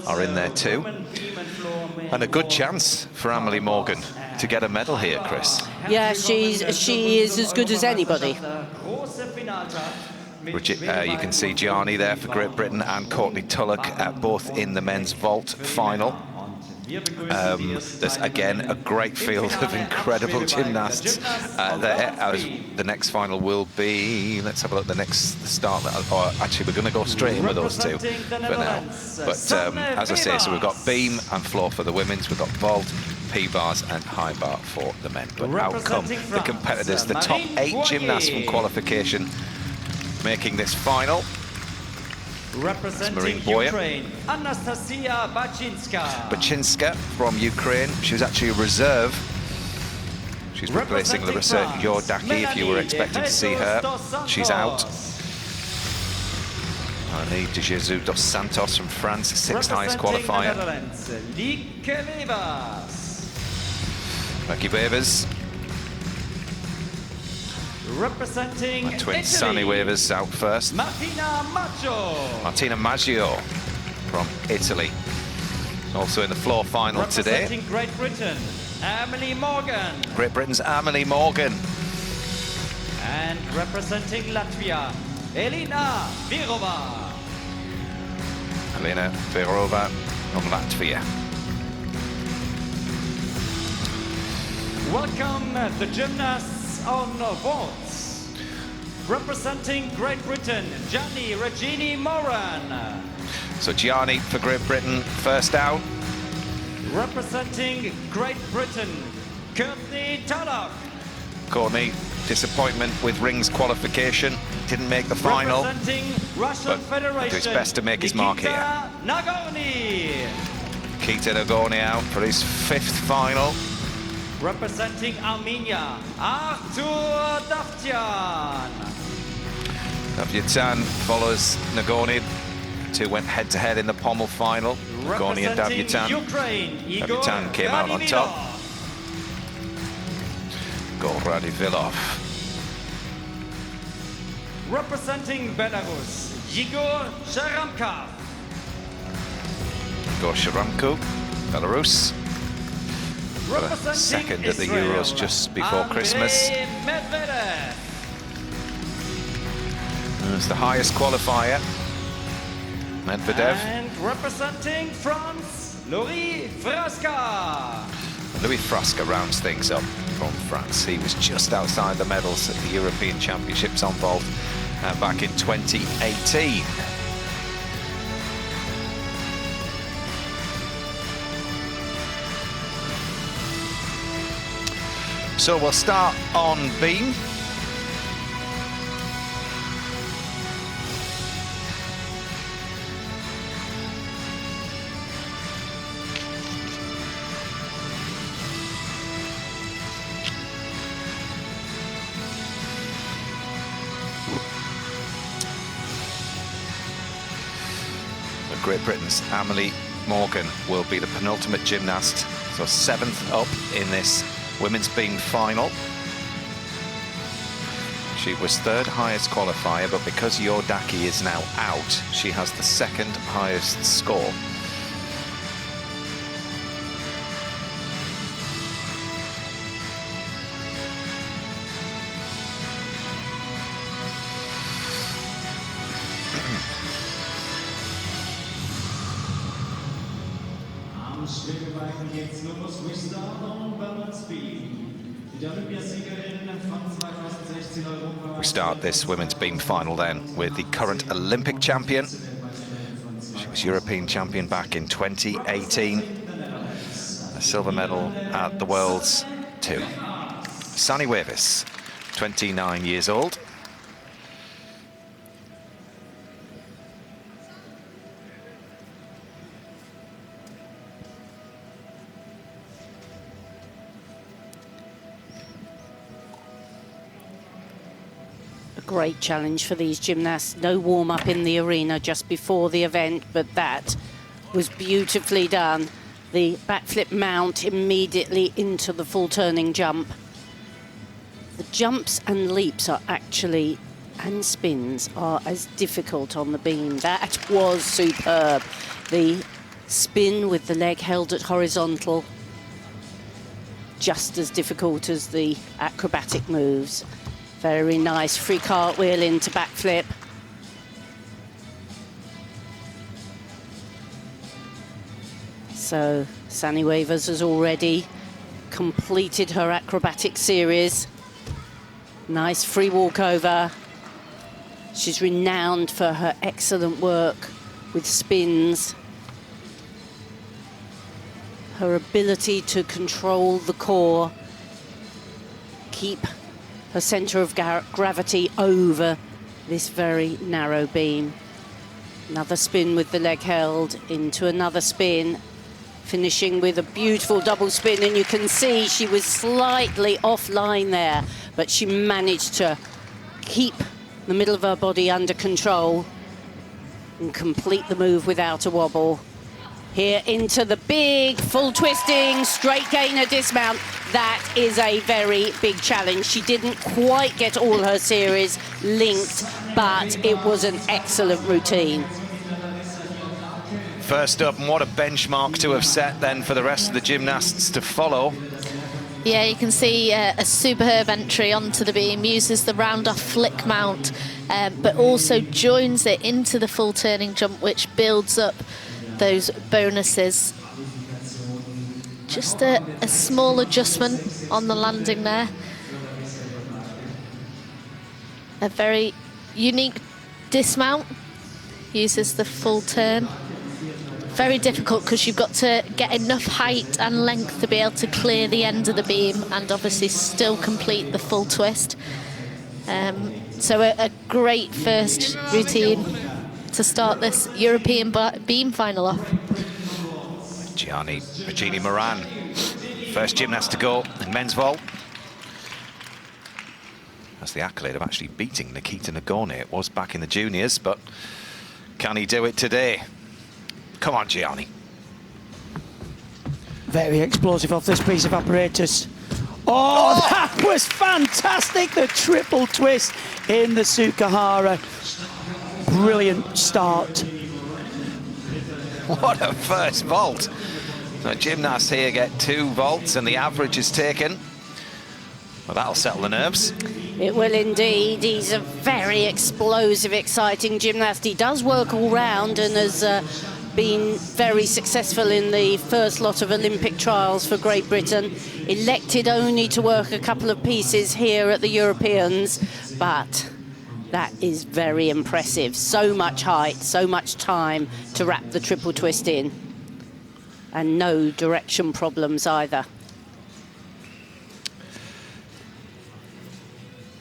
are in there too. And a good chance for Amelie Morgan to get a medal here, Chris. Yeah, she is as good as anybody. You can see Gianni there for Great Britain and Courtney Tulloch both in the men's vault final. There's again a great field of incredible gymnasts there. The next final will be, let's have a look, the next start, or actually we're going to go straight in with those two for now. But as I say, so we've got beam and floor for the women's, we've got vault, P-bars and high bar for the men. But out come the competitors, the top 8 gymnasts from qualification making this final. Representing Ukraine, Anastasia Bachinska from Ukraine. She was actually a reserve. She's replacing Larissa Yordaki if you were expecting to see her. She's out. Annie de Jesus dos Santos from France, 6th highest qualifier. Becky Wavers. Representing my twin Italy, Sani Wavers out first. Martina Maggio from Italy. Also in the floor final today. Representing Great Britain, Amelie Morgan. Great Britain's Amelie Morgan. And representing Latvia, Elina Virova. Elina Virova from Latvia. Welcome the gymnasts on vaults. Representing Great Britain, Gianni Regini Moran. So Gianni for Great Britain, first out. Representing Great Britain, Courtney Tulloch. Courtney, disappointment with rings qualification, didn't make the final. Representing Russian Federation, do his best to make his mark here. Nagorny. Nikita Nagorny out for his 5th final. Representing Armenia, Artur Davtyan. Davtyan follows Nagorny. Two went head-to-head in the pommel final. Nagorny and Davtyan. Davtyan came out on top. Igor Radivilov. Representing Belarus, Igor Sharamkov. Igor Sharamko, Belarus. Second at the Euros just before Christmas. It's the highest qualifier, Medvedev. And representing France, Louis Frasca. Louis Frasca rounds things up from France. He was just outside the medals at the European Championships on vault back in 2018. So we'll start on beam. Great Britain's Amelie Morgan will be the penultimate gymnast, so 7th up in this women's beam final. She was 3rd highest qualifier, but because Yordaki is now out, she has the 2nd highest score. We start this women's beam final then with the current Olympic champion. She was European champion back in 2018. A silver medal at the Worlds too. Sani Wavers, 29 years old. Great challenge for these gymnasts. No warm-up in the arena just before the event, but that was beautifully done. The backflip mount immediately into the full turning jump. The jumps and leaps are actually, and spins, are as difficult on the beam. That was superb. The spin with the leg held at horizontal. Just as difficult as the acrobatic moves. Very nice free cartwheel into backflip. So Sunny Wavers has already completed her acrobatic series. Nice free walkover. She's renowned for her excellent work with spins. Her ability to control the core, keep her centre of gravity over this very narrow beam. Another spin with the leg held into another spin, finishing with a beautiful double spin, and you can see she was slightly offline there, but she managed to keep the middle of her body under control and complete the move without a wobble. Here into the big full twisting straight gainer dismount. That is a very big challenge. She didn't quite get all her series linked, but it was an excellent routine. First up, and what a benchmark to have set then for the rest of the gymnasts to follow. Yeah, you can see a superb entry onto the beam, uses the round-off flick mount, but also joins it into the full turning jump, which builds up those bonuses. Just a small adjustment on the landing there. A very unique dismount, uses the full turn. Very difficult because you've got to get enough height and length to be able to clear the end of the beam and obviously still complete the full twist. So a great first routine to start this European beam final off. Regini Moran, first gymnast to go in men's vault. That's the accolade of actually beating Nikita Nagorny. It was back in the juniors, but can he do it today? Come on, Gianni. Very explosive off this piece of apparatus. Oh, that was fantastic! The triple twist in the Sukahara. Brilliant start. What a first vault. The gymnasts here get 2 vaults and the average is taken. Well, that'll settle the nerves. It will indeed. He's a very explosive, exciting gymnast. He does work all round and has been very successful in the first lot of Olympic trials for Great Britain. Elected only to work a couple of pieces here at the Europeans, but that is very impressive. So much height, so much time to wrap the triple twist in. And no direction problems either.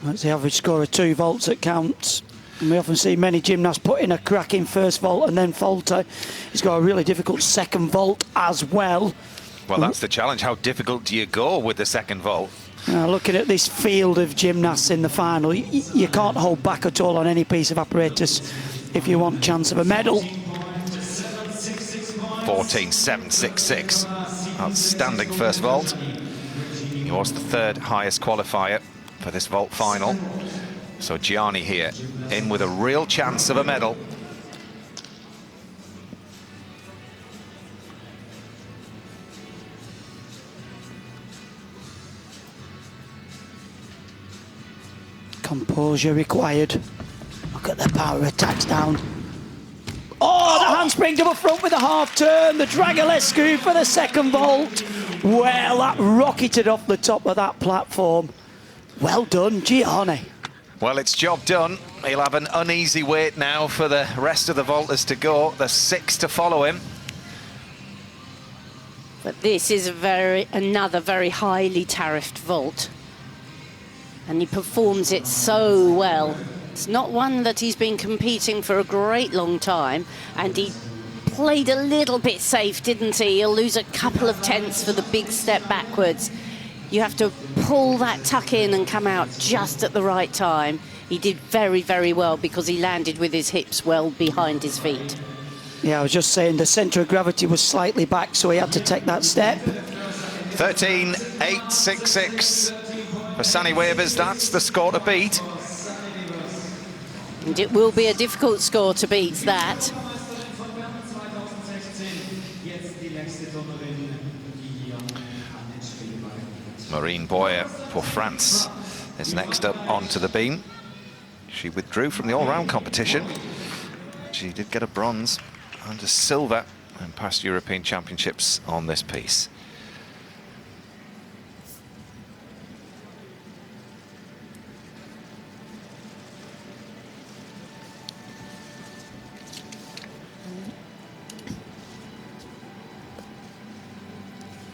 That's the average score of 2 vaults that counts. And we often see many gymnasts put in a cracking first vault and then falter. He's got a really difficult second vault as well. Well, that's the challenge. How difficult do you go with the second vault? Looking at this field of gymnasts in the final, you can't hold back at all on any piece of apparatus if you want chance of a medal. 14.766. Outstanding first vault. He was the 3rd highest qualifier for this vault final. So Gianni here in with a real chance of a medal. Composure required. Look at the power attacks down. Oh, the handspring double front with a half turn. The Dragolescu for the second vault. Well, that rocketed off the top of that platform. Well done, Gianni. Well, it's job done. He'll have an uneasy wait now for the rest of the vaulters to go. There's 6 to follow him. But this is another very highly tariffed vault. And he performs it so well. It's not one that he's been competing for a great long time, and he played a little bit safe, didn't he? He'll lose a couple of tenths for the big step backwards. You have to pull that tuck in and come out just at the right time. He did very, very well because he landed with his hips well behind his feet. Yeah, I was just saying the centre of gravity was slightly back, so he had to take that step. 13.866 for Sunny Wavers. That's the score to beat. And it will be a difficult score to beat that. Maureen Boyer for France is next up onto the beam. She withdrew from the all-round competition. She did get a bronze and a silver in past European Championships on this piece.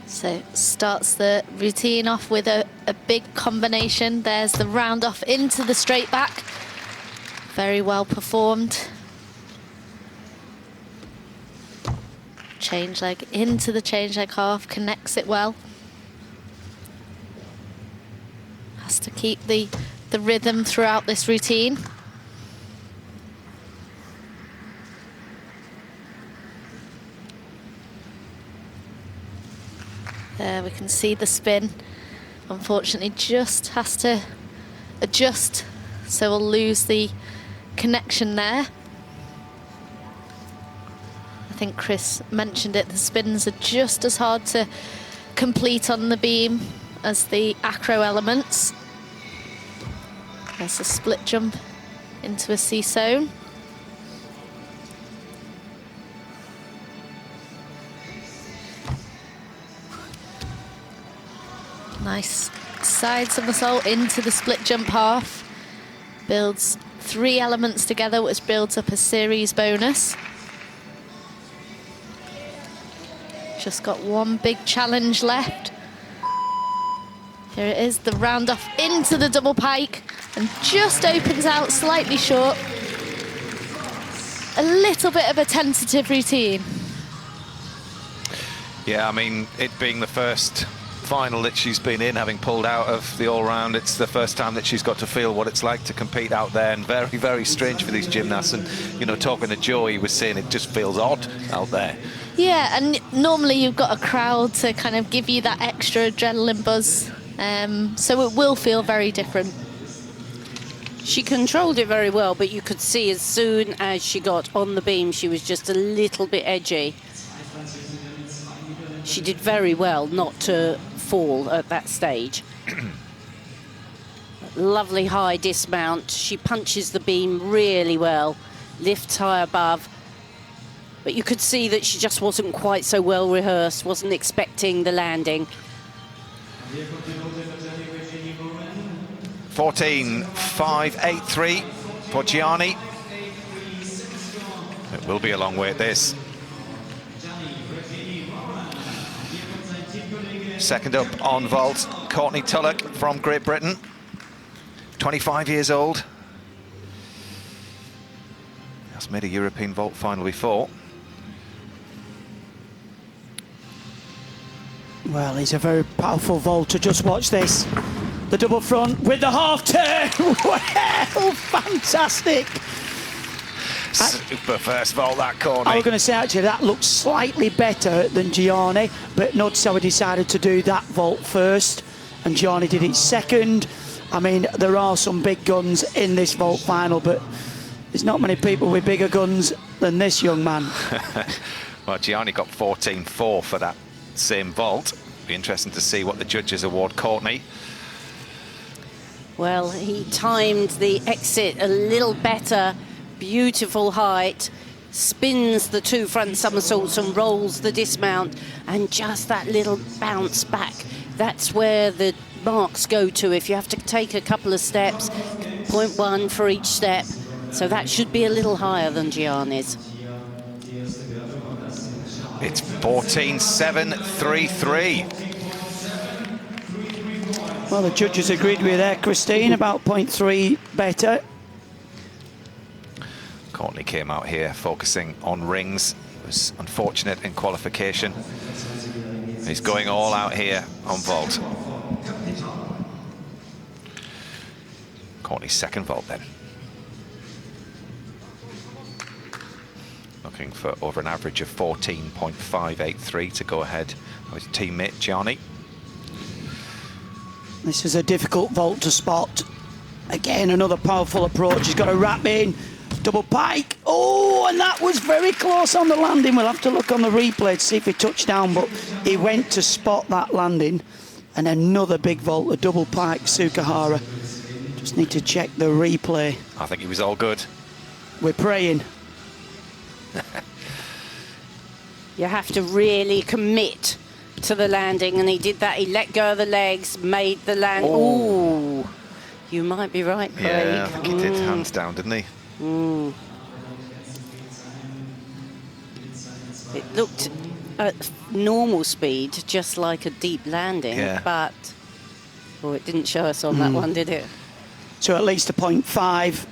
So starts the routine off with a big combination. There's the round off into the straight back. Very well performed. Change leg into the change leg half, connects it well. Has to keep the rhythm throughout this routine. There we can see the spin. Unfortunately, just has to adjust, so we'll lose the connection there. I think Chris mentioned it, the spins are just as hard to complete on the beam as the acro elements. There's a split jump into a C-zone. Nice side somersault into the split jump half. Builds 3 elements together, which builds up a series bonus. Just got one big challenge left. Here it is, the round off into the double pike, and just opens out slightly short. A little bit of a tentative routine. Yeah, I mean, it being the first final that she's been in, having pulled out of the all-round, it's the first time that she's got to feel what it's like to compete out there, and very, very strange for these gymnasts. And, you know, talking to Joe, he was saying it just feels odd out there. Yeah, and normally you've got a crowd to kind of give you that extra adrenaline buzz, so it will feel very different. She controlled it very well, but you could see as soon as she got on the beam, she was just a little bit edgy. She did very well not to fall at that stage. Lovely high dismount. She punches the beam really well, lifts high above. But you could see that she just wasn't quite so well rehearsed, wasn't expecting the landing. 14.583 for Gianni. It will be a long way at this. Second up on vault, Courtney Tulloch from Great Britain, 25 years old. Has made a European vault final before. Well, he's a very powerful vaulter. Just watch this. The double front with the half turn. Well, fantastic. Super first vault, that Courtney. I was going to say, actually, that looks slightly better than Gianni, but notice how he decided to do that vault first, and Gianni did it second. I mean, there are some big guns in this vault final, but there's not many people with bigger guns than this young man. Well, Gianni got 14.4 for that same vault. Be interesting to see what the judges award Courtney. Well, he timed the exit a little better. Beautiful height, spins the 2 front somersaults and rolls the dismount, and just that little bounce back. That's where the marks go to. If you have to take a couple of steps, 0.1 for each step. So that should be a little higher than Gianni's. It's 14.733. Well, the judges agreed with there, Christine, about 0.3 better. Courtney came out here focusing on rings. It was unfortunate in qualification. He's going all out here on vault. Courtney's second vault then. Looking for over an average of 14.583 to go ahead with teammate Gianni. This is a difficult vault to spot. Again, another powerful approach. He's got to wrap in, Double pike. Oh, and that was very close on the landing. We'll have to look on the replay to see if he touched down, but he went to spot that landing. And another big vault, a double pike, Sukahara. Just need to check the replay. I think he was all good. We're praying. You have to really commit to the landing, and he did that. He let go of the legs, made the land. Ooh, you might be right, Craig. Yeah, I think he did hands down, didn't he? It looked at normal speed just like a deep landing, but it didn't show us on that one, did it? So at least a 0.5.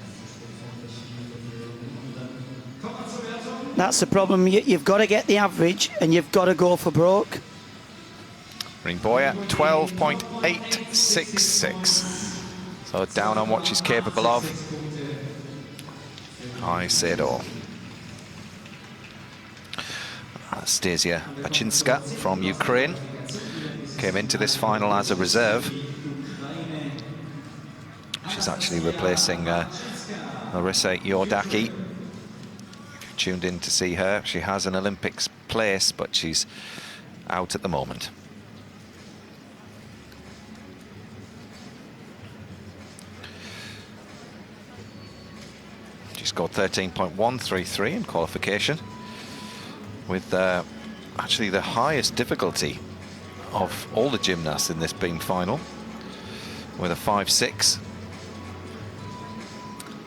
That's the problem. You've got to get the average, and you've got to go for broke. Ringboya, 12.866. So down on what she's capable of. I say it all. Anastasia Bachinska from Ukraine came into this final as a reserve. She's actually replacing Larissa Yordaki. If you tuned in to see her, she has an Olympics place, but she's out at the moment. She scored 13.133 in qualification, with actually the highest difficulty of all the gymnasts in this beam final, with a 5.6.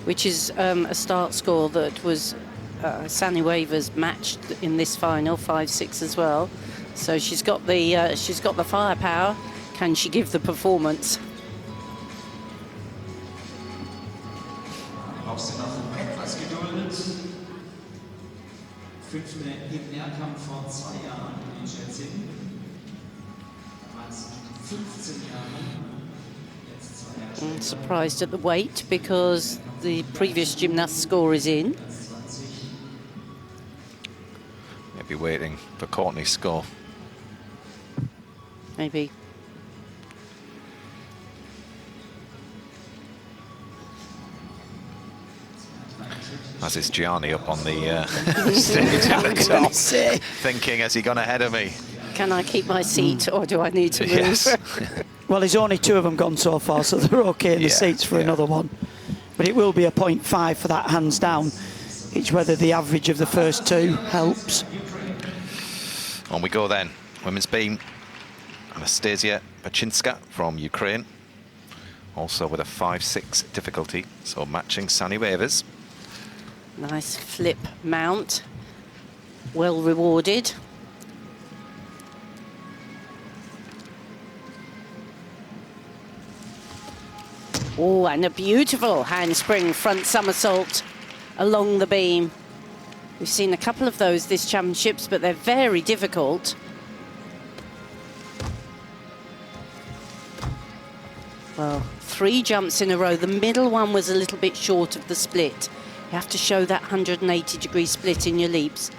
Which is a start score that was Sani Wavers matched in this final, 5.6 as well. So she's got the firepower. Can she give the performance? Brauchst du noch etwas geduldet? 5 Mehrkampf vor 2 Jahren in Schätzing. Damals 15 Jahre. Jetzt 2 Jahre. I'm surprised at the weight because the previous gymnast score is in. Maybe waiting for Courtney's score. Maybe. As is Gianni up on the stage at the top, thinking, has he gone ahead of me? Can I keep my seat or do I need to move? Yes. Well, there's only 2 of them gone so far, so they're okay in the seats for another one. But it will be a 0.5 for that hands down. It's whether the average of the first 2 helps. On we go then. Women's beam. Anastasia Bachinska from Ukraine. Also with a 5.6 difficulty, so matching Sani Wavers. Nice flip mount. Well rewarded. Oh, and a beautiful handspring front somersault along the beam. We've seen a couple of those this championships, but they're very difficult. Well, 3 jumps in a row. The middle one was a little bit short of the split. You have to show that 180-degree split in your leaps.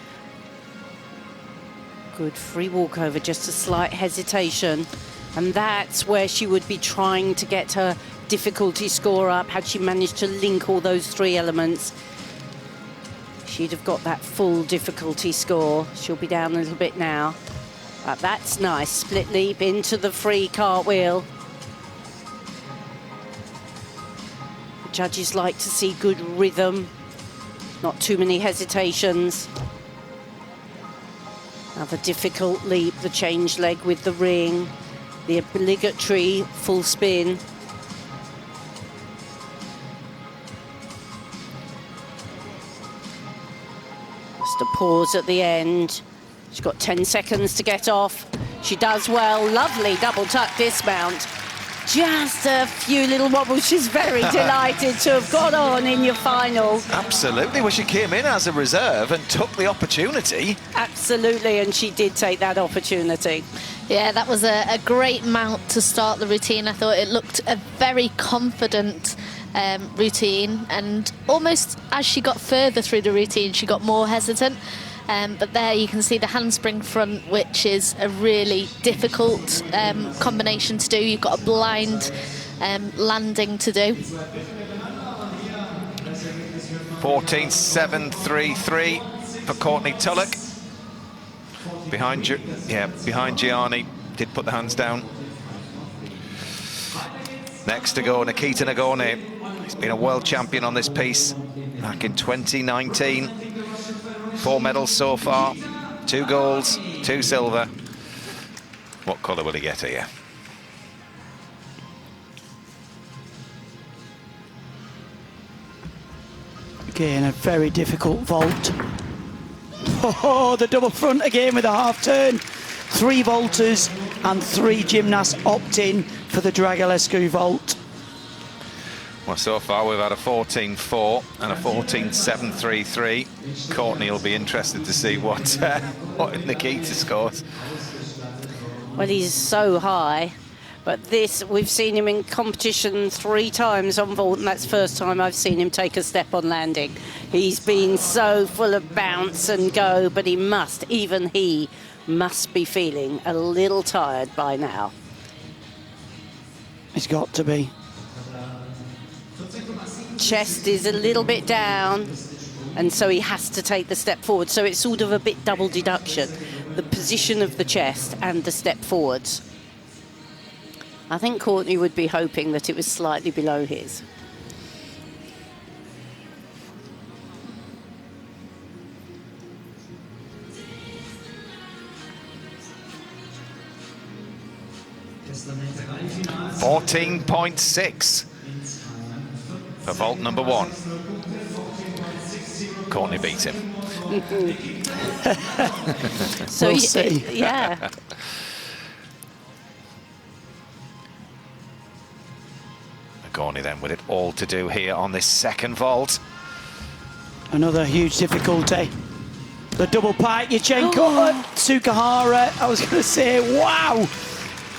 Good free walkover, just a slight hesitation. And that's where she would be trying to get her difficulty score up. Had she managed to link all those 3 elements, she'd have got that full difficulty score. She'll be down a little bit now. But that's nice. Split leap into the free cartwheel. The judges like to see good rhythm, not too many hesitations. Another difficult leap, the change leg with the ring, the obligatory full spin. Just a pause at the end. She's got 10 seconds to get off. She does well. Lovely double tuck dismount. Just a few little wobbles. She's very delighted to have got on in your final. Absolutely. Well, she came in as a reserve and took the opportunity. Absolutely, and she did take that opportunity. Yeah, that was a great mount to start the routine. I thought it looked a very confident routine, and almost as she got further through the routine, she got more hesitant. But there you can see the handspring front, which is a really difficult combination to do. You've got a blind landing to do. 14.733 for Courtney Tulloch. Behind Gianni, did put the hands down. Next to go, Nikita Nagorny. He's been a world champion on this piece back in 2019. 4 medals so far, 2 golds, 2 silver. What colour will he get here? Again, a very difficult vault. Oh, the double front again with a half turn. 3 vaulters and 3 gymnasts opt in for the Dragulescu vault. Well, so far we've had a 14.4 and a 14.733. Courtney will be interested to see what Nikita scores. Well, he's so high, but this, we've seen him in competition 3 times on vault, and that's the first time I've seen him take a step on landing. He's been so full of bounce and go, but he must be feeling a little tired by now. He's got to be. Chest is a little bit down, and so he has to take the step forward. So it's sort of a bit double deduction, the position of the chest and the step forwards. I think Courtney would be hoping that it was slightly below his. $14.6 for vault number 1. Courtney beat him. So We'll see. Yeah. Courtney then with it all to do here on this second vault. Another huge difficulty. The double pike, Yachenko, Tsukahara. I was going to say, wow.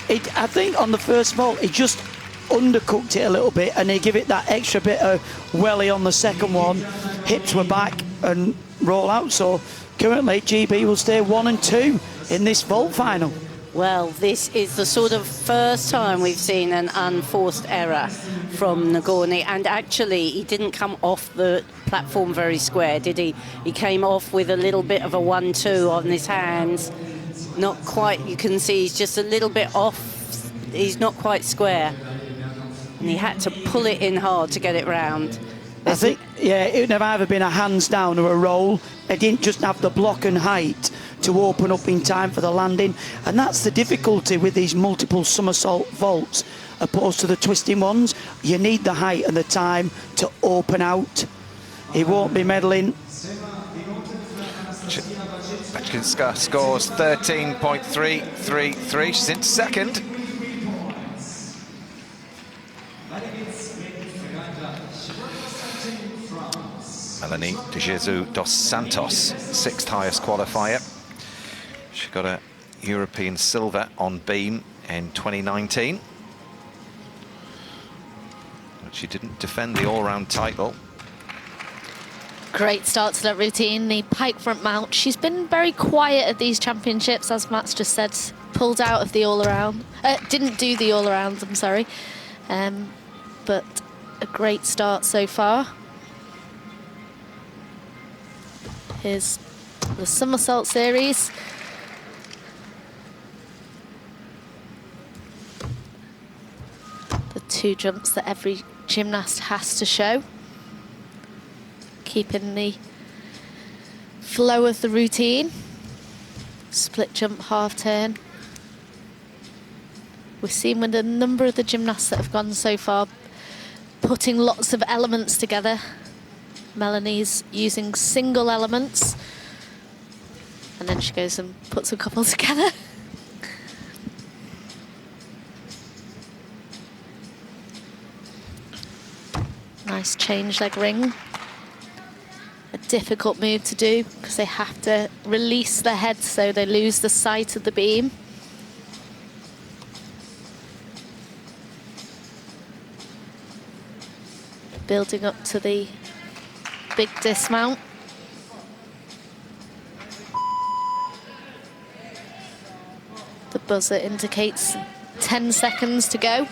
I think on the first vault, he just undercooked it a little bit, and he give it that extra bit of welly on the second one. Hips were back and roll out. So currently, GB will stay 1 and 2 in this vault final. Well, this is the sort of first time we've seen an unforced error from Nagorny, and actually he didn't come off the platform very square, did he? He came off with a little bit of a 1-2 on his hands. Not quite, you can see he's just a little bit off. He's not quite square. And he had to pull it in hard to get it round. I think, yeah, it would have either been a hands down or a roll. It didn't just have the block and height to open up in time for the landing. And that's the difficulty with these multiple somersault vaults, opposed to the twisting ones. You need the height and the time to open out. He won't be medaling. Petchinska scores 13.333. She's in second. Melanie de Jesus dos Santos, 6th highest qualifier. She got a European silver on beam in 2019. But she didn't defend the all-round title. Great start to that routine, the pike front mount. She's been very quiet at these championships, as Matt's just said. Pulled out of the all-around. Didn't do the all-around, I'm sorry. But a great start so far. Here's the somersault series. The 2 jumps that every gymnast has to show. Keeping the flow of the routine. Split jump, half turn. We've seen with a number of the gymnasts that have gone so far, putting lots of elements together. Melanie's using single elements, and then she goes and puts a couple together. Nice change leg ring. A difficult move to do because they have to release the head so they lose the sight of the beam. Building up to the big dismount. The buzzer indicates 10 seconds to go.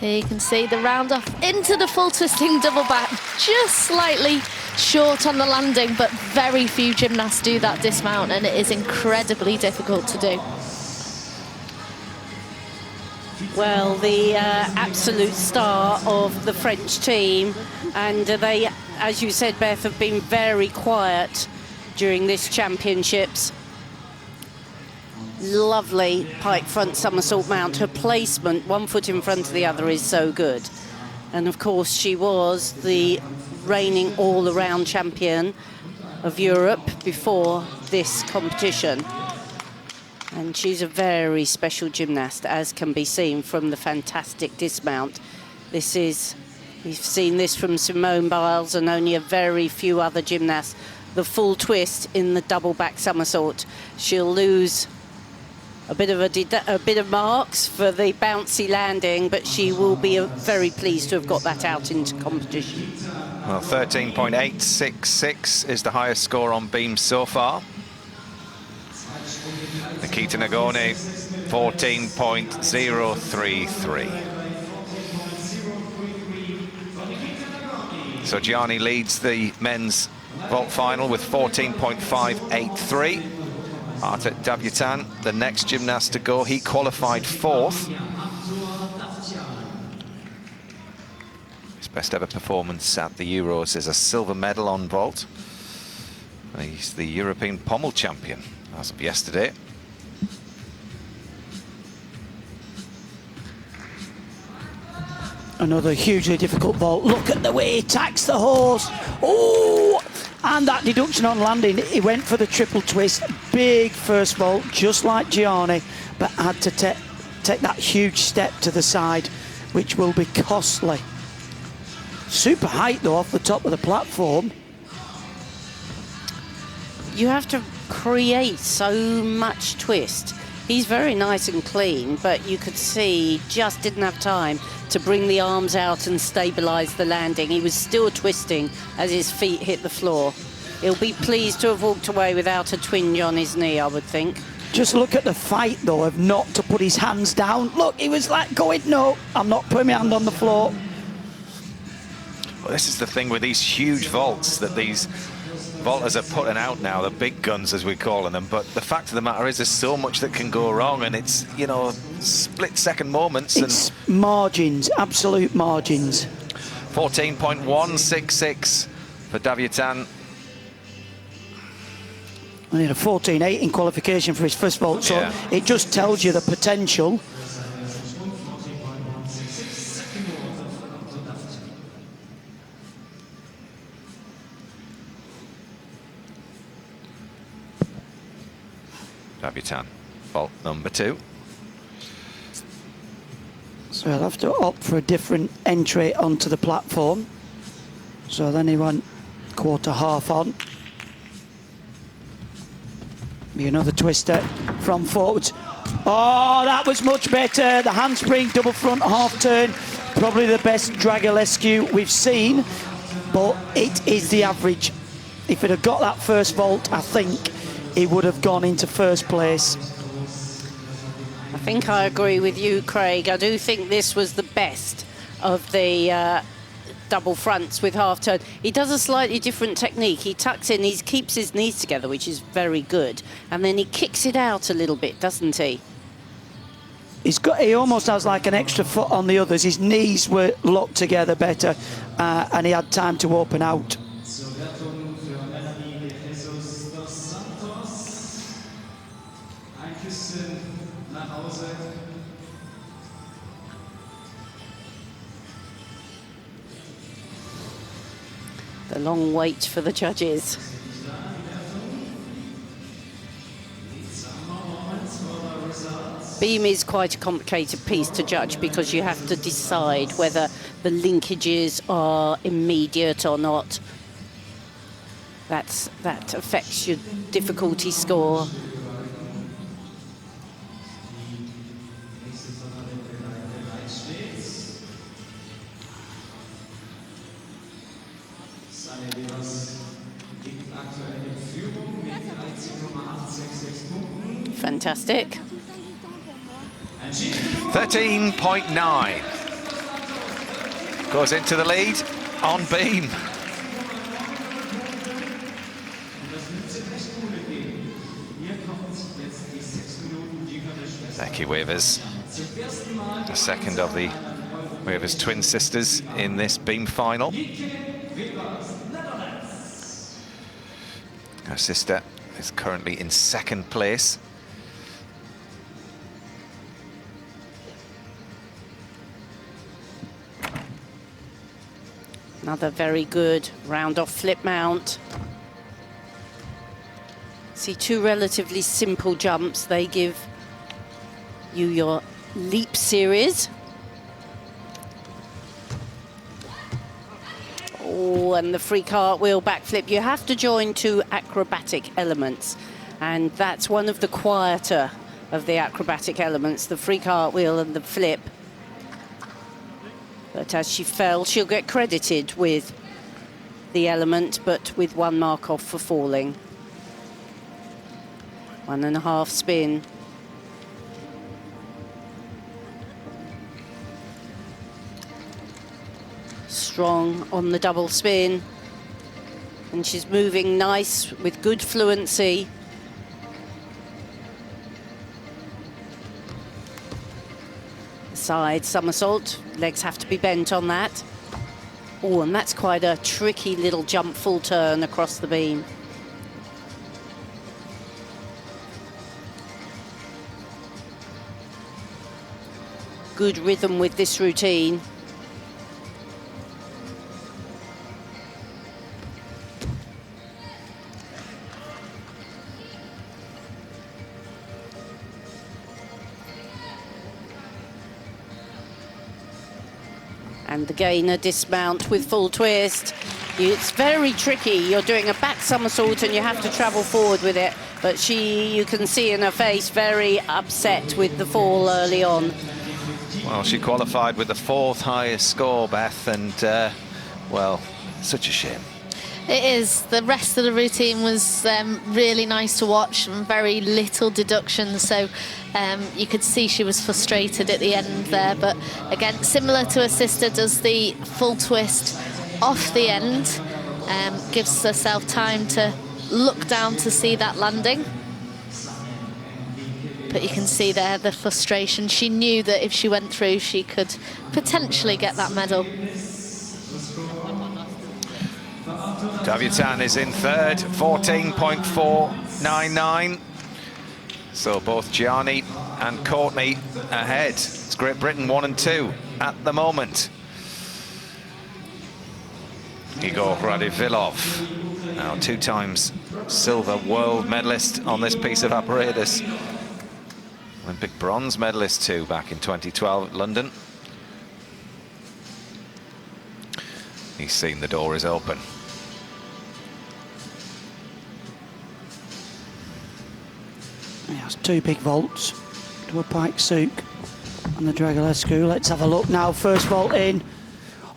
Here you can see the round off into the full twisting double back. just slightly short on the landing, but very few gymnasts do that dismount, and it is incredibly difficult to do. Well, the absolute star of the French team, and they, as you said, Beth, have been very quiet during this championships. Lovely pike front somersault mount. Her placement, one foot in front of the other, is so good. And of course, she was the reigning all-around champion of Europe before this competition. And she's a very special gymnast, as can be seen from the fantastic dismount. We've seen this from Simone Biles and only a very few other gymnasts. The full twist in the double back somersault. She'll lose a bit of marks for the bouncy landing, but she will be very pleased to have got that out into competition. Well, 13.866 is the highest score on beam so far. Nikita Nagorny, 14.033. So Gianni leads the men's vault final with 14.583. Artet Davyatan, the next gymnast to go, he qualified 4th. His best ever performance at the Euros is a silver medal on vault. He's the European pommel champion as of yesterday. Another hugely difficult vault. Look at the way he tacks the horse. Oh! And that deduction on landing, he went for the triple twist. Big first vault, just like Gianni, but had to take that huge step to the side, which will be costly. Super height, though, off the top of the platform. You have to create so much twist. He's very nice and clean, but you could see he just didn't have time to bring the arms out and stabilise the landing. He was still twisting as his feet hit the floor. He'll be pleased to have walked away without a twinge on his knee, I would think. Just look at the fight, though, of not to put his hands down. Look, he was like going, no, I'm not putting my hand on the floor. Well, this is the thing with these huge vaults that these vaulters are putting out now, the big guns as we're calling them, but the fact of the matter is there's so much that can go wrong, and it's, you know, split-second moments. It's margins, absolute margins. 14.166 for Davyatan. And he had a 14.8 in qualification for his first vault, so yeah, it just tells you the potential. Davyatan, vault number 2. So he'll have to opt for a different entry onto the platform. So then he went quarter half on. Be another twister from forwards. Oh, that was much better. The handspring double front half turn. Probably the best Dragulescu we've seen, but it is the average. If it had got that first vault, I think he would have gone into first place. I think I agree with you, Craig. I do think this was the best of the double fronts with half turn. He does a slightly different technique. He tucks in, he keeps his knees together, which is very good, and then he kicks it out a little bit, doesn't he? He almost has like an extra foot on the others. His knees were locked together better, and he had time to open out. The long wait for the judges. Beam is quite a complicated piece to judge because you have to decide whether the linkages are immediate or not. That affects your difficulty score. Fantastic. 13.9 goes into the lead on beam. Becky Wavers, the second of the Wavers twin sisters in this beam final. Her sister is currently in second place. Another very good round-off flip mount. See, two relatively simple jumps. They give you your leap series. Oh, and the free cartwheel backflip. You have to join two acrobatic elements, and that's one of the quieter of the acrobatic elements, the free cartwheel and the flip. But as she fell, she'll get credited with the element, but with one mark off for falling. 1.5 spin. Strong on the double spin. And she's moving nice with good fluency. Side somersault, legs have to be bent on that. Oh, and that's quite a tricky little jump full turn across the beam. Good rhythm with this routine. And the gainer dismount with full twist. It's very tricky. You're doing a back somersault and you have to travel forward with it. But you can see in her face, very upset with the fall early on. Well, she qualified with the 4th highest score, Beth, and, well, such a shame. It is. The rest of the routine was really nice to watch and very little deductions, so you could see she was frustrated at the end there. But again, similar to her sister, does the full twist off the end, gives herself time to look down to see that landing. But you can see there the frustration. She knew that if she went through, she could potentially get that medal. Davitan is in third, 14.499. So both Gianni and Courtney ahead. It's Great Britain 1 and 2 at the moment. Igor Radivilov, now 2 times silver world medalist on this piece of apparatus. Olympic bronze medalist too, back in 2012 at London. He's seen the door is open. Yeah, it's 2 big vaults to a pike souk and the Dragulescu. Let's have a look now. First vault in.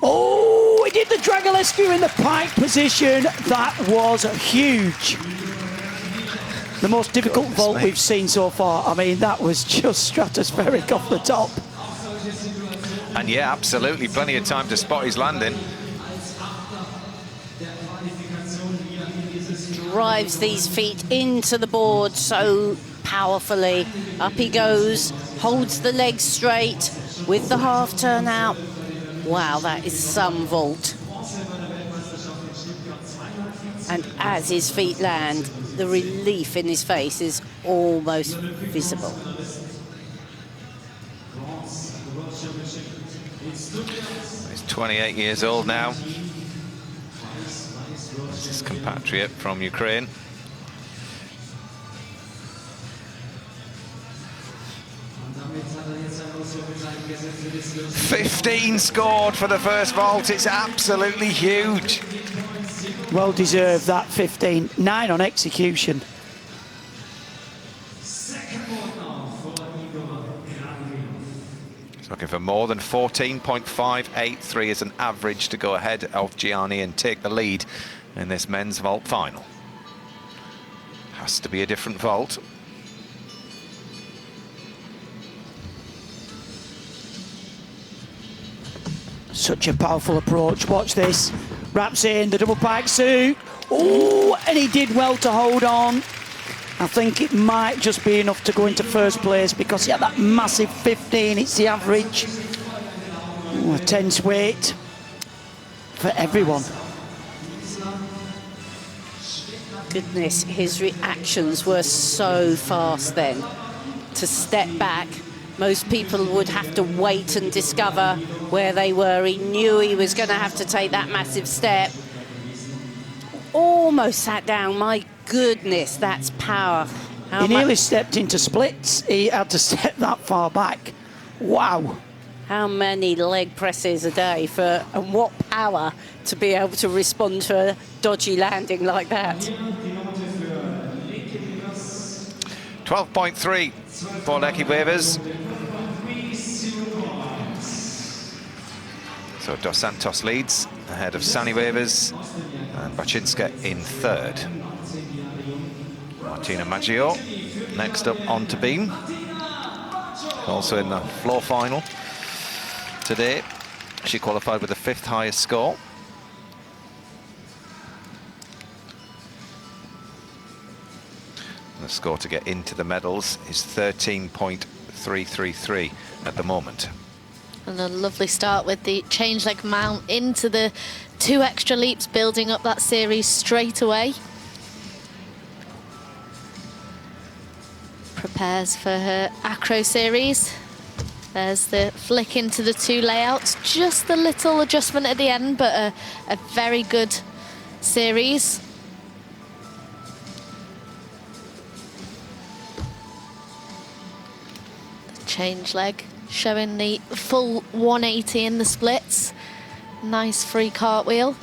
Oh, he did the Dragulescu in the pike position. That was huge. The most difficult vault we've seen so far. I mean, that was just stratospheric off the top. And yeah, absolutely, plenty of time to spot his landing. Drives these feet into the board so powerfully. Up he goes, holds the legs straight with the half turn out. Wow, that is some vault. And as his feet land, the relief in his face is almost visible. He's 28 years old now. This is his compatriot from Ukraine. $15 scored for the first vault. It's absolutely huge. Well deserved, that 15. 9 on execution. He's looking for more than 14.583 as an average to go ahead of Gianni and take the lead in this men's vault final. Has to be a different vault. Such a powerful approach. Watch this. Wraps in the double pike souk. Oh, and he did well to hold on. I think it might just be enough to go into first place because he had that massive 15. It's the average. Ooh, a tense weight for everyone. Goodness, his reactions were so fast then. To step back, most people would have to wait and discover where they were. He knew he was going to have to take that massive step. Almost sat down. My goodness, that's power. He nearly stepped into splits. He had to step that far back. Wow. How many leg presses a day for, and what power to be able to respond to a dodgy landing like that. 12.3 for Lecky Wavers. So Dos Santos leads ahead of Sani Wavers and Bachinska in third. Martina Maggio next up on to beam. Also in the floor final today. She qualified with the 5th highest score. The score to get into the medals is 13.333 at the moment. And a lovely start with the change leg mount into the 2 extra leaps, building up that series straight away. Prepares for her acro series. There's the flick into the 2 layouts. Just the little adjustment at the end, but a very good series. The change leg showing the full 180 in the splits. Nice free cartwheel.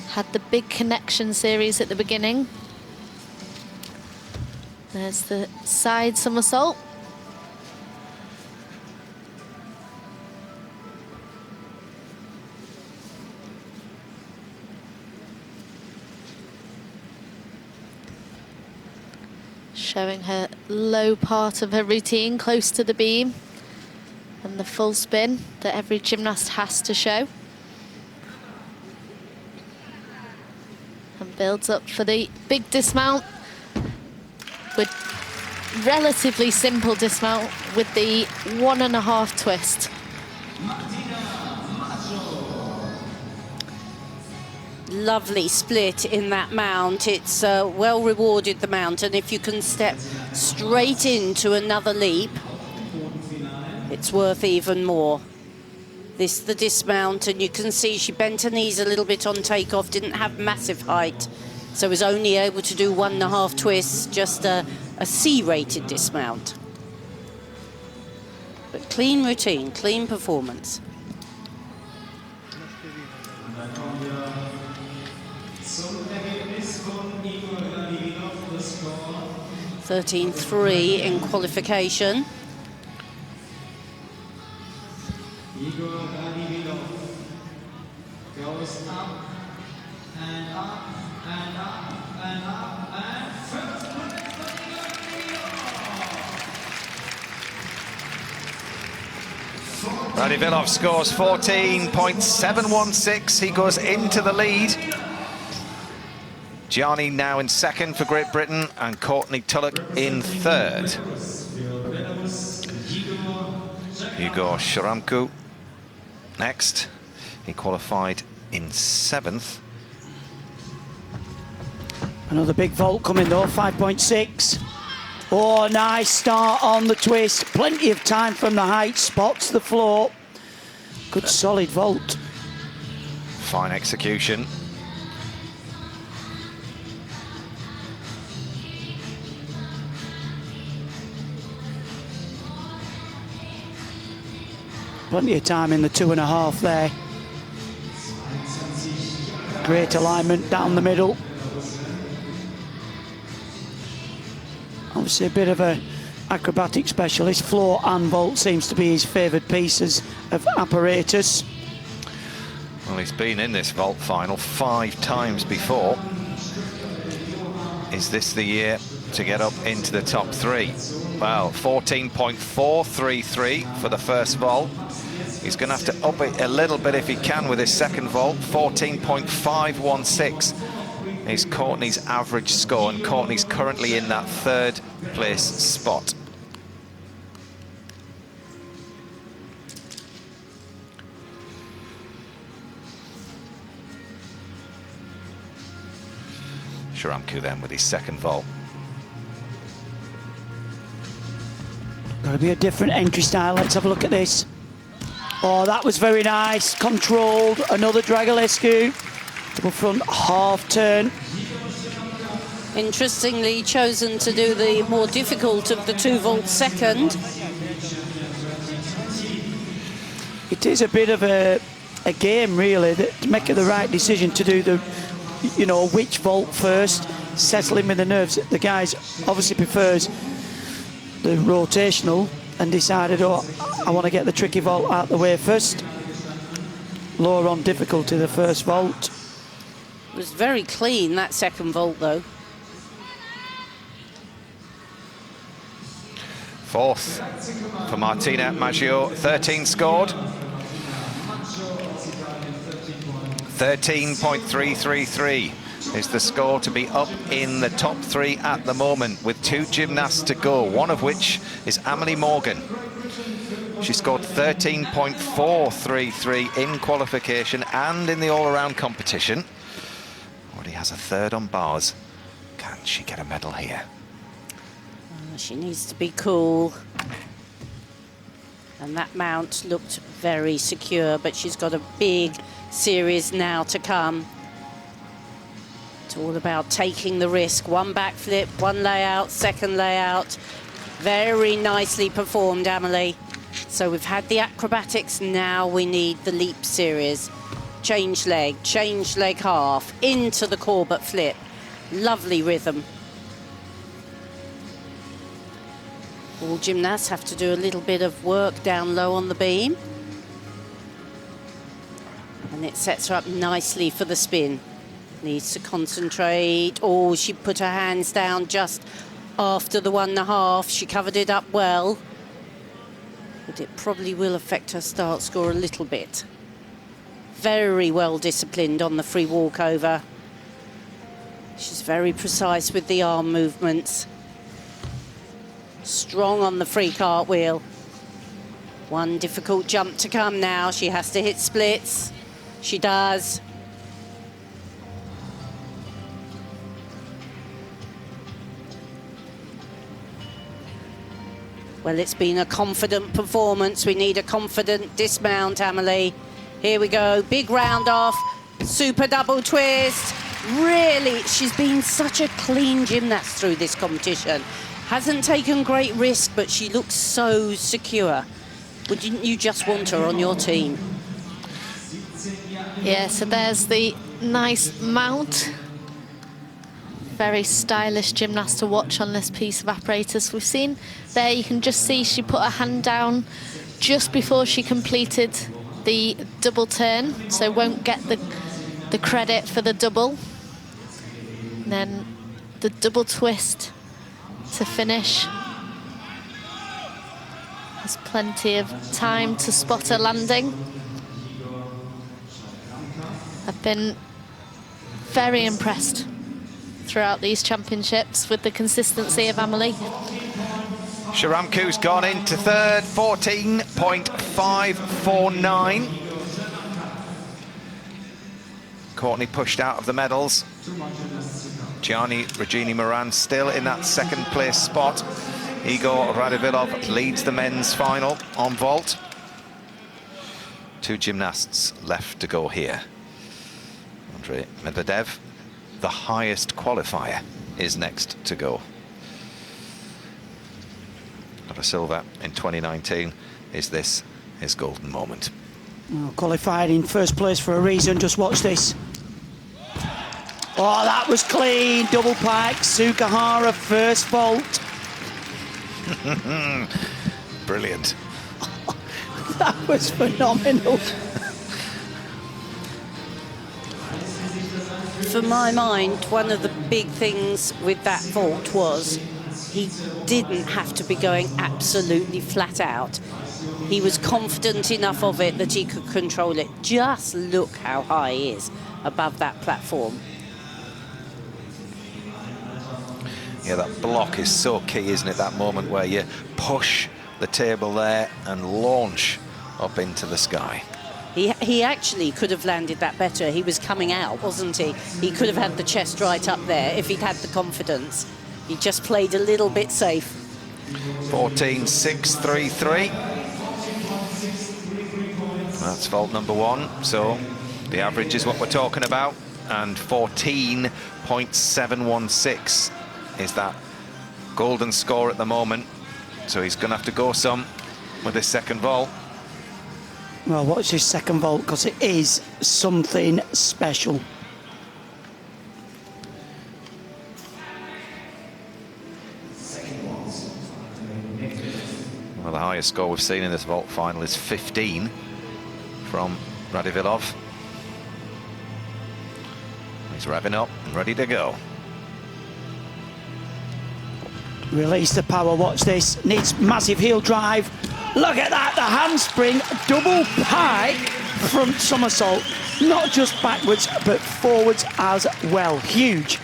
Had the big connection series at the beginning. There's the side somersault. Showing her low part of her routine close to the beam and the full spin that every gymnast has to show. And builds up for the big dismount with relatively simple dismount with the 1.5 twist. Lovely split in that mount. It's well rewarded, the mount, and if you can step straight into another leap, it's worth even more. This the dismount, and you can see she bent her knees a little bit on takeoff, didn't have massive height, so was only able to do 1.5 twists, just a C-rated dismount. But clean routine, clean performance. 13.3 in qualification. Igor Danivilov goes up and up and up and up and first place for Igor Danivilov. Danivilov scores 14.716. He goes into the lead. Gianni now in second for Great Britain and Courtney Tulloch in third. Igor Sharamko next. He qualified in 7th. Another big vault coming though, 5.6. Oh, nice start on the twist. Plenty of time from the height, spots the floor. Good solid vault. Fine execution. Plenty of time in the 2.5 there. Great alignment down the middle. Obviously a bit of a acrobatic specialist. Floor and vault seems to be his favoured pieces of apparatus. Well, he's been in this vault final 5 times before. Is this the year to get up into the top 3? Well, 14.433 for the first vault. He's going to have to up it a little bit if he can with his second vault. 14.516 is Courtney's average score, and Courtney's currently in that third place spot. Sharamku then with his second vault. Got to be a different entry style. Let's have a look at this. Oh, that was very nice. Controlled. Another Dragulescu. Double front half turn. Interestingly chosen to do the more difficult of the 2 vault second. It is a bit of a game, really, to make the right decision to do the, you know, which vault first, settling with the nerves. The guys obviously prefers the rotational and decided, oh, I want to get the tricky vault out the way first. Lower on difficulty, the first vault. It was very clean, that second vault, though. Fourth for Martina Maggio, 13 scored. 13.333 is the score to be up in the top 3 at the moment, with 2 gymnasts to go, one of which is Amelie Morgan. She scored 13.433 in qualification and in the all-around competition. Already has a third on bars. Can she get a medal here? She needs to be cool. And that mount looked very secure, but she's got a big series now to come. It's all about taking the risk. One backflip, one layout, second layout. Very nicely performed, Amelie. So we've had the acrobatics, now we need the leap series. Change leg half, into the Corbett flip. Lovely rhythm. All gymnasts have to do a little bit of work down low on the beam. And it sets her up nicely for the spin. Needs to concentrate. Oh, she put her hands down just after the 1.5. She covered it up well. But it probably will affect her start score a little bit. Very well disciplined on the free walkover. She's very precise with the arm movements. Strong on the free cartwheel. One difficult jump to come now. She has to hit splits. She does. Well, it's been a confident performance. We need a confident dismount, Amelie. Here we go, big round off, super double twist. Really, she's been such a clean gymnast through this competition. Hasn't taken great risk, but she looks so secure. Wouldn't you just want her on your team? Yeah, so there's the nice mount. Very stylish gymnast to watch on this piece of apparatus. We've seen there, you can just see she put her hand down just before she completed the double turn, so won't get the credit for the double. And then the double twist to finish. There's plenty of time to spot a landing. I've been very impressed throughout these championships with the consistency of Amelie. Sharamku's gone into third, 14.549. Courtney pushed out of the medals. Gianni Regini Moran still in that second place spot. Igor Radovilov leads the men's final on vault. 2 gymnasts left to go here. Andrei Medvedev, the highest qualifier, is next to go. Got a silver in 2019. Is this his golden moment? Oh, qualified in first place for a reason. Just watch this. Oh, that was clean. Double pike. Sukahara, first vault. Brilliant. That was phenomenal. For my mind, one of the big things with that vault was he didn't have to be going absolutely flat out. he was confident enough of it that he could control it. Just look how high he is above that platform. Yeah, that block is so key, isn't it? That moment where you push the table there and launch up into the sky. He actually could have landed that better. He was coming out, wasn't he? He could have had the chest right up there if he'd had the confidence. He just played a little bit safe. 14.633. That's vault number 1. So the average is what we're talking about. And 14.716 is that golden score at the moment. So he's going to have to go some with his second vault. Well, watch his second vault, because it is something special. Well, the highest score we've seen in this vault final is 15 from Radivilov. He's revving up and ready to go. Release the power, watch this. Needs massive heel drive. Look at that, the handspring, double pike front somersault. Not just backwards, but forwards as well. Huge.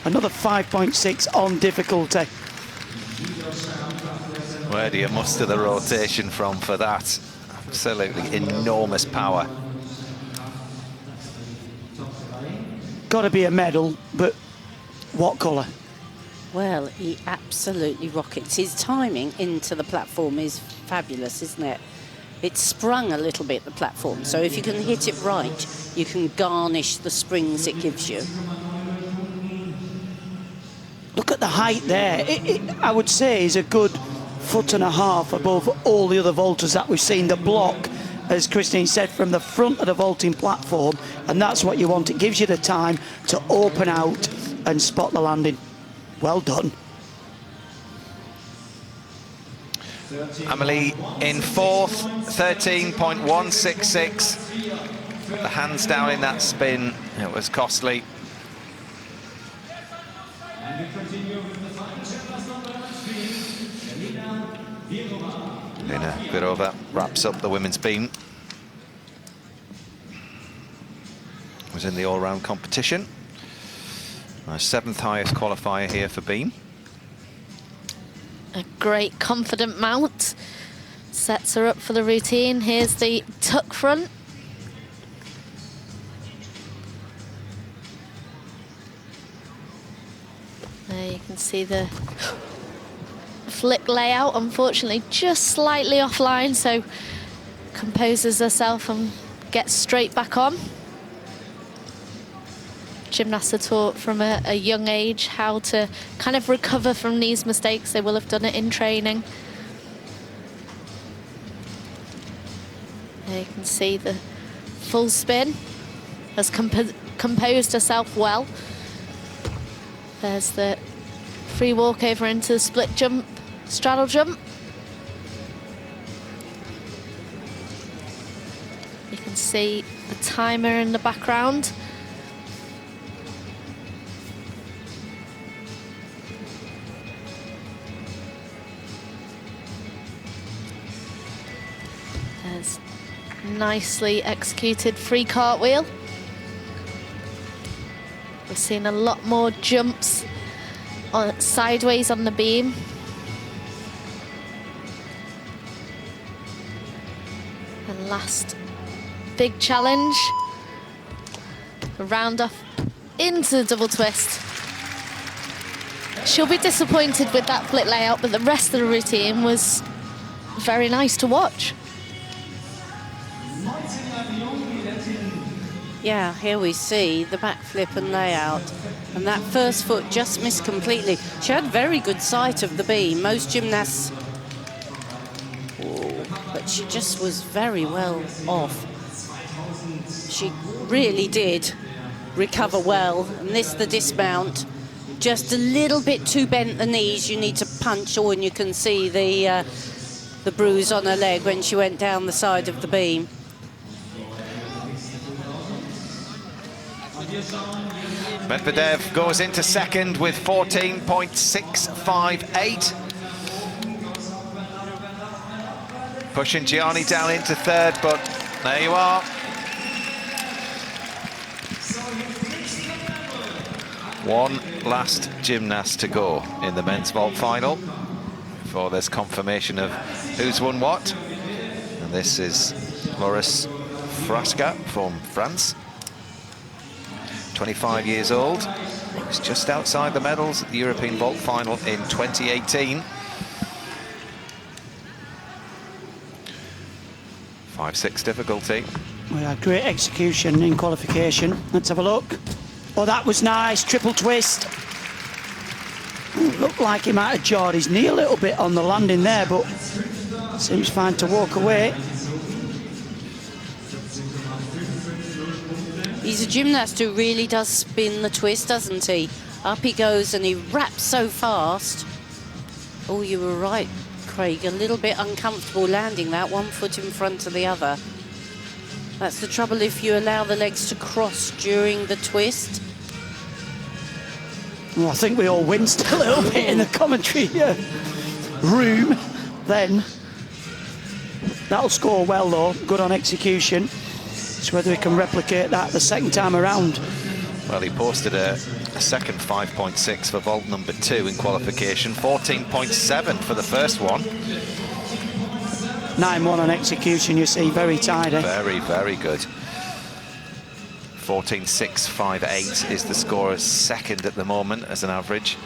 Another 5.6 on difficulty. Where do you muster the rotation from for that? Absolutely enormous power. Got to be a medal, but what colour? Well, he absolutely rockets. His timing into the platform is fabulous, isn't it? It's sprung a little bit, the platform, so if you can hit it right, you can garnish the springs it gives you. Look at the height there. I would say is a good 1.5 foot above all the other vaulters that we've seen. The block, as Christine said, from the front of the vaulting platform, and that's what you want. It gives you the time to open out and spot the landing. Well done. Amelie in fourth, 13.166. The hands down in that spin, it was costly. Lena Virova wraps up the women's beam. Was in the all-round competition. Our 7th highest qualifier here for beam. A great confident mount. Sets her up for the routine. Here's the tuck front. There you can see the flick layout, unfortunately just slightly offline, so composes herself and gets straight back on. Gymnasts are taught from a young age how to kind of recover from these mistakes. They will have done it in training. There you can see the full spin. Has composed herself well. There's the free walk over into the split jump, straddle jump. You can see the timer in the background. There's nicely executed free cartwheel. We've seen a lot more jumps on, sideways on the beam. And last big challenge, a round off into the double twist. She'll be disappointed with that flip layout, but the rest of the routine was very nice to watch. Yeah, here we see the backflip and layout. And that first foot just missed completely. She had very good sight of the beam. Most gymnasts... but she just was very well off. She really did recover well. And this, the dismount, just a little bit too bent the knees. You need to punch, or and you can see the bruise on her leg when she went down the side of the beam. Medvedev goes into second with 14.658. Pushing Gianni down into third, but there you are. One last gymnast to go in the men's vault final before there's confirmation of who's won what. And this is Loris Frasca from France. 25 years old. He's just outside the medals at the European vault final in 2018. 5-6 difficulty. We had great execution in qualification. Let's have a look. Oh, that was nice. Triple twist. Looked like he might have jarred his knee a little bit on the landing there, but seems fine to walk away. He's a gymnast who really does spin the twist, doesn't he? Up he goes and he wraps so fast. Oh, you were right, Craig. A little bit uncomfortable landing that, one foot in front of the other. That's the trouble if you allow the legs to cross during the twist. Well, I think we all winced a little bit in the commentary room then. That'll score well, though. Good on execution. It's whether he can replicate that the second time around. Well, he posted a second 5.6 for vault number 2 in qualification, 14.7 for the first one. 9-1 on execution, you see, very tidy. Very, very good. 14.658 is the score, second at the moment as an average.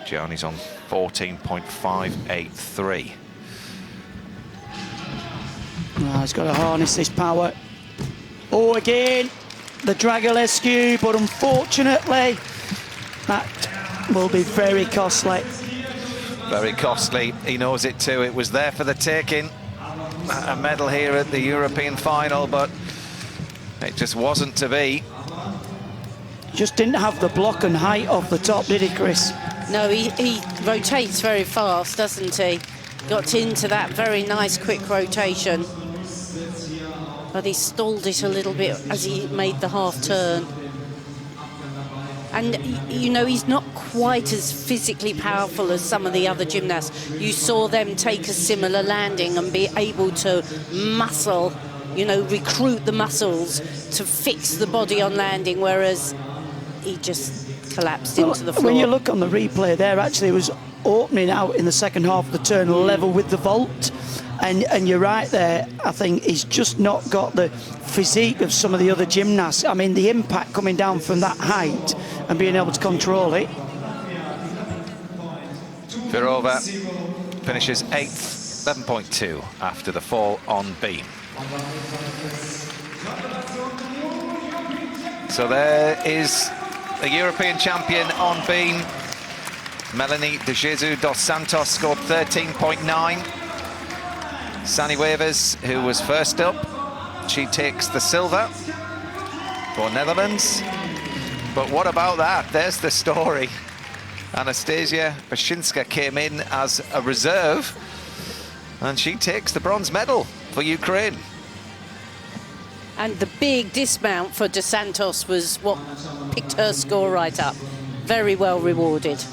Gianni's on 14.583. Oh, he's got to harness this power. Oh, again, the Dragolescu, but unfortunately, that will be very costly. Very costly. He knows it too. It was there for the taking. A medal here at the European final, but it just wasn't to be. Just didn't have the block and height off the top, did he, Chris? No, he rotates very fast, doesn't he? Got into that very nice quick rotation. But he stalled it a little bit as he made the half turn. And, you know, he's not quite as physically powerful as some of the other gymnasts. You saw them take a similar landing and be able to muscle, you know, recruit the muscles to fix the body on landing, whereas he just collapsed into the floor. When you look on the replay there, actually, it was opening out in the second half of the turn level with the vault. And you're right there, I think he's just not got the physique of some of the other gymnasts. I mean, the impact coming down from that height and being able to control it. Virova finishes 8th, 11.2 after the fall on beam. So there is the European champion on beam. Melanie De Jesus dos Santos scored 13.9. Sanny Wevers, who was first up, she takes the silver for Netherlands. But what about that? There's the story. Anastasia Bashinska came in as a reserve, and she takes the bronze medal for Ukraine. And the big dismount for Dos Santos was what picked her score right up. Very well rewarded.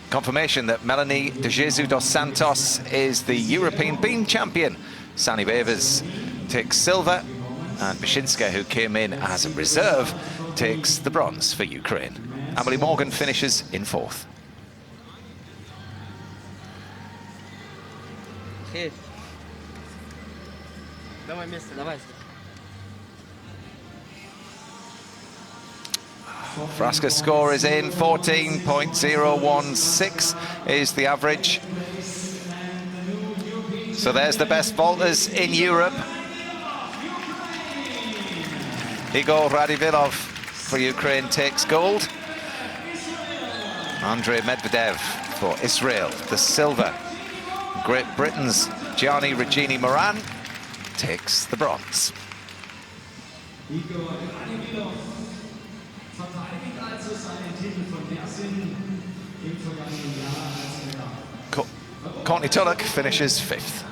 Confirmation that Melanie De Jesus dos Santos is the European beam champion. Sanny Wevers takes silver, and Bashinska, who came in as a reserve, takes the bronze for Ukraine. Emily Morgan finishes in 4th. Frasca's score is in, 14.016 is the average. So there's the best vaulters in Europe. Igor Radivilov for Ukraine takes gold. Andrei Medvedev for Israel, the silver. Great Britain's Gianni Regini Moran takes the bronze. Courtney Tulloch finishes 5th.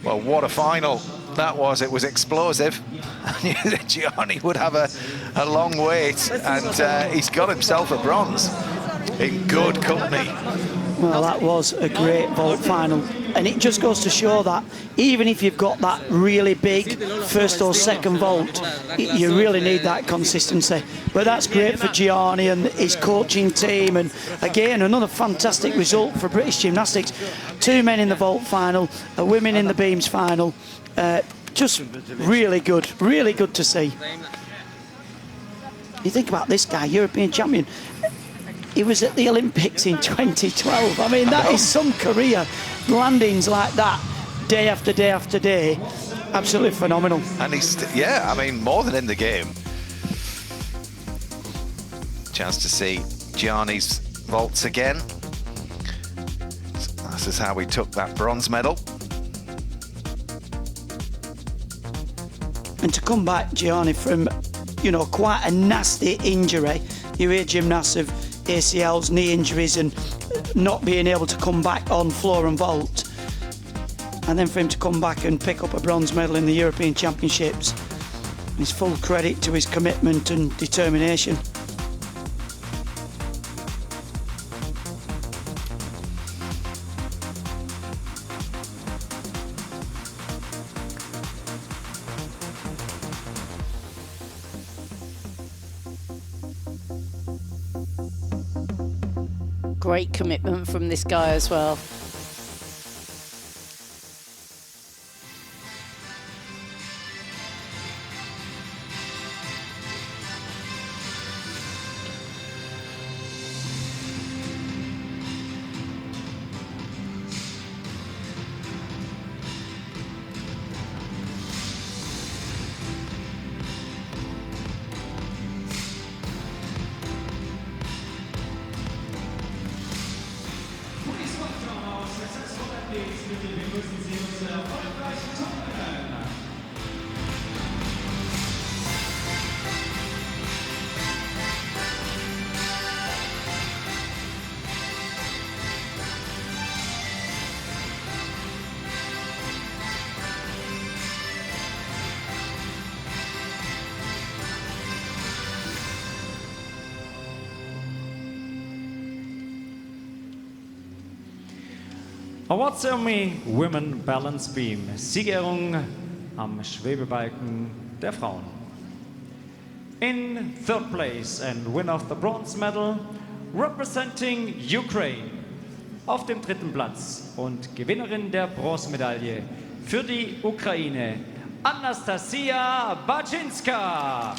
Well, what a final that was. It was explosive. Gianni would have a long wait, and he's got himself a bronze. in good company. Well, that was a great vault final. And it just goes to show that even if you've got that really big first or second vault, you really need that consistency. But that's great for Gianni and his coaching team. And again, another fantastic result for British Gymnastics. 2 men in the vault final, a women in the beams final. Just really good to see. You think about this guy, European champion. He was at the Olympics in 2012. I mean, that is some career. Landings like that, day after day after day. Absolutely phenomenal. And he's, yeah, I mean, more than in the game. Chance to see Gianni's vaults again. This is how we took that bronze medal. And to come back, Gianni, from, you know, quite a nasty injury. You hear gymnasts of ACLs, knee injuries, and not being able to come back on floor and vault. And then for him to come back and pick up a bronze medal in the European Championships. It's full credit to his commitment and determination. Great commitment from this guy as well. Award Ceremony Women Balance Beam. Siegerehrung am Schwebebalken der Frauen. In third place and winner of the bronze medal, representing Ukraine. Auf dem dritten Platz und Gewinnerin der Bronzemedaille für die Ukraine, Anastasia Baczynska.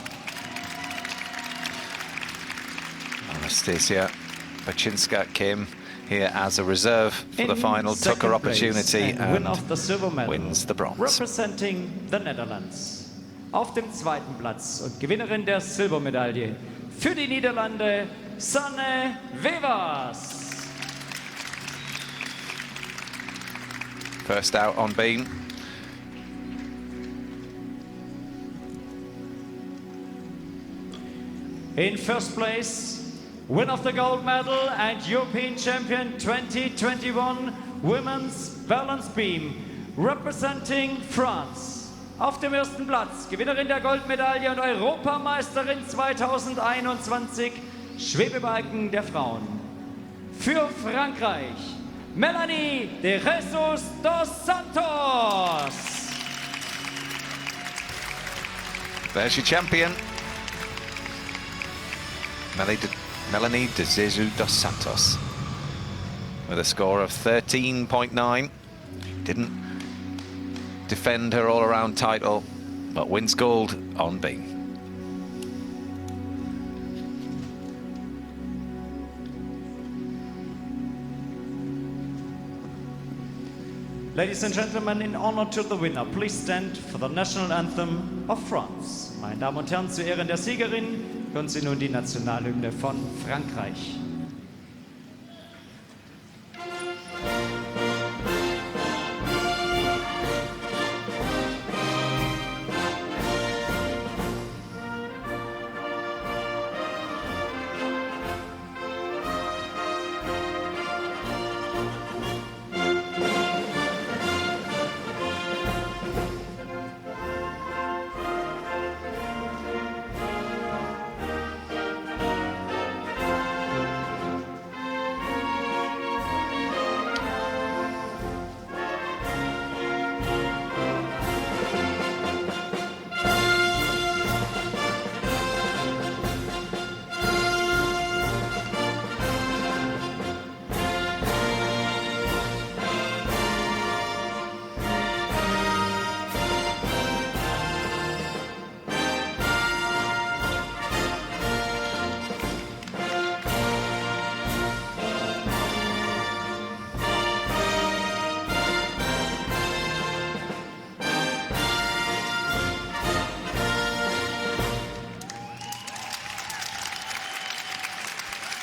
Anastasia Baczynska came here as a reserve for the final, took her opportunity and wins the bronze. Representing the Netherlands. Auf dem zweiten Platz und Gewinnerin der Silbermedaille für die Niederlande, Sanne Wevers. First out on beam. In first place, winner of the gold medal and European champion 2021 Women's Balance Beam, representing France. Auf dem ersten Platz, Gewinnerin der Goldmedaille und Europameisterin 2021, Schwebebalken der Frauen. Für Frankreich, Melanie de Jesus dos Santos. There's your champion. Melanie de Jesus dos Santos with a score of 13.9. Didn't defend her all-around title, but wins gold on beam. Ladies and gentlemen, in honor to the winner, please stand for the national anthem of France. Meine Damen und Herren, zu Ehren der Siegerin hören Sie nun die Nationalhymne von Frankreich.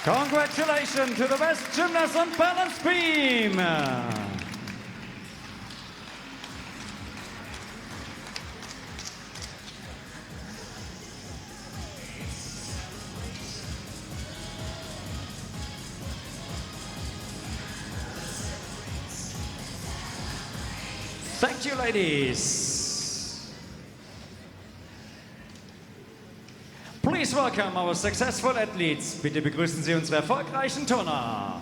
Congratulations to the best gymnast on balance beam. Thank you, ladies. Please welcome our successful athletes. Bitte begrüßen Sie unsere erfolgreichen Turner.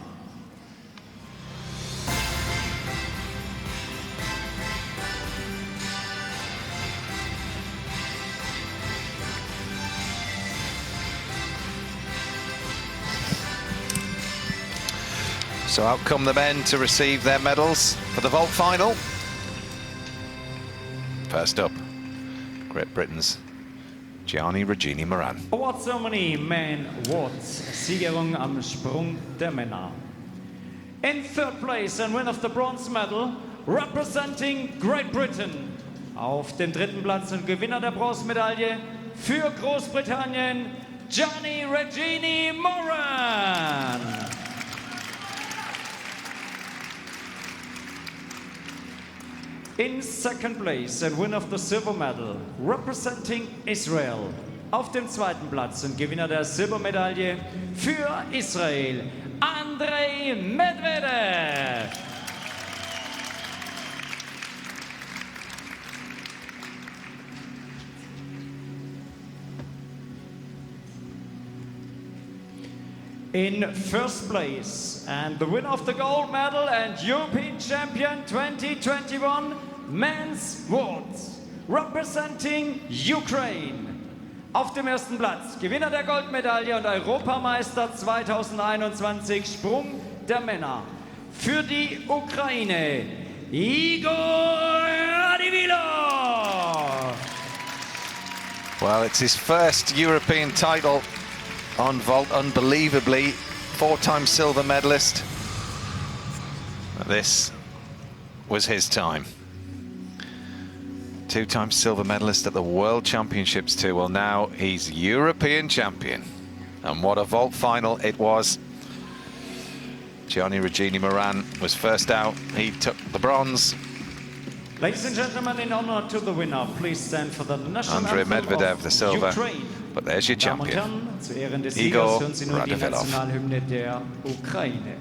So out come the men to receive their medals for the vault final. First up, Great Britain's Gianni Regini Moran. Award ceremony, men awards, Siegerung am Sprung der Männer. In third place and win of the bronze medal, representing Great Britain. Auf dem dritten Platz und Gewinner der Bronzemedaille für Großbritannien, Gianni Regini Moran. In second place and winner of the silver medal, representing Israel. Auf dem zweiten Platz und Gewinner der Silbermedaille für Israel, Andrei Medvedev. In first place and the winner of the gold medal and European champion 2021 men's vault, representing Ukraine. Auf dem ersten Platz Gewinner der Goldmedaille und Europameister 2021 Sprung der Männer für die Ukraine, Igor Radivilo. Well, it's his first European title on vault, unbelievably. 4-time silver medalist. This was his time. 2-time silver medalist at the World Championships too. Well, now he's European champion. And what a vault final it was. Gianni Regini Moran was first out. He took the bronze. Ladies and gentlemen, in honor to the winner, please stand for the national Andrei anthem Medvedev, of the silver. Ukraine. But there's your Damen und champion, Herren, zu Ehren des Igor Siegers hören Sie nun die Radivilo. Nationalhymne der Ukraine.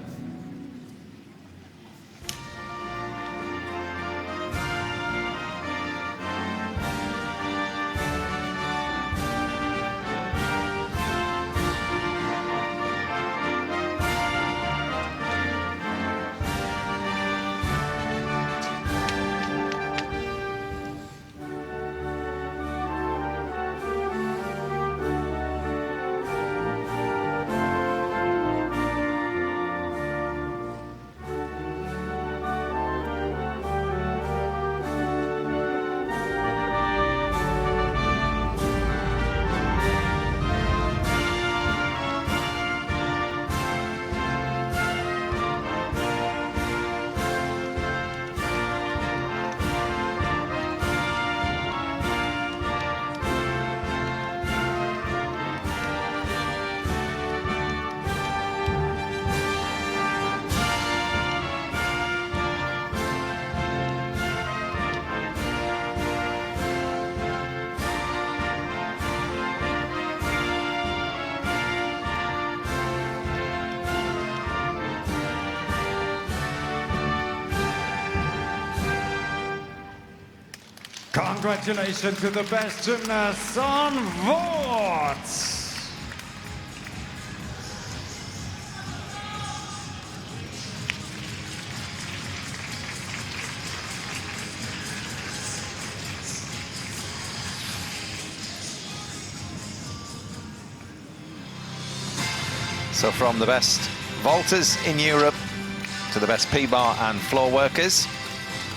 Congratulations to the best gymnasts on vault. So from the best vaulters in Europe to the best P-bar and floor workers,